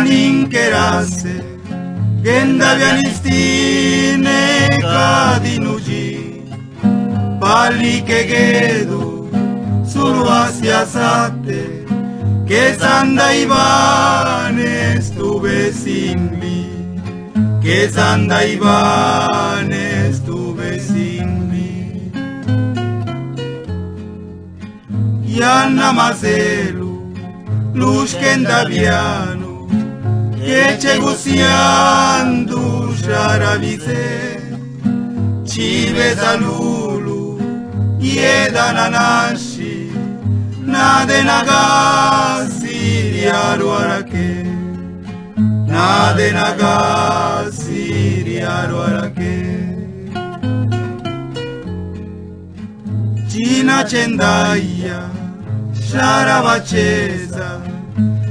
ninkerase genda bianistine kadinuji pali kegedu suru hacia sate que Sanda Iván estuve sin mí, que Sanda Iván estuve sin mí. Yana Mazelu, Luz Kendaviano, que chegusiando Sharavize, Chive Zalulu, Yedananashi, Nade Nagasi Diaruarake, Nade Nagasi Diaruarake. China Chendaya, Sharavacheza,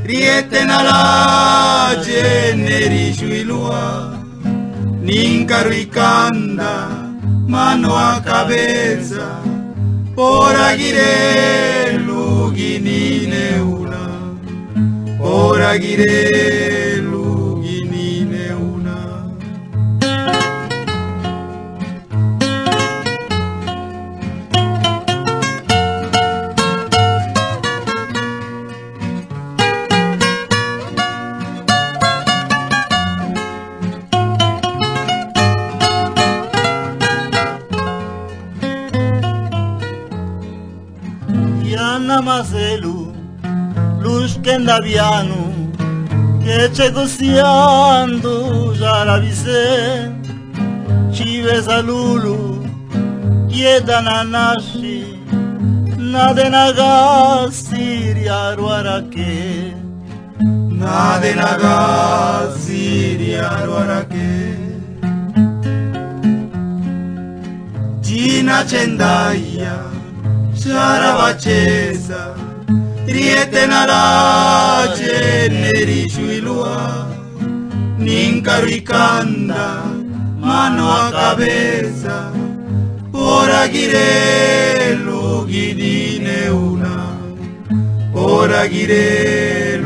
Riete Nala Generi Shuilua, Ninkarikanda, mano a cabeza, por Aguirre Luginine una, por Aguirre Luginine una. Yana Mazelu, Luz Kendaviano, que chegusiando Yaravise, Chive Zalulu, Yedananashi, Nade Nagasi Diaruarake, Nade Nagasi Diaruarake. Gina Chendaya, Sharavacheza, Riete Nara Generi Shuilua, Ninkarikanda, mano a cabeza, por Aguirre Luginine una, por Aguirre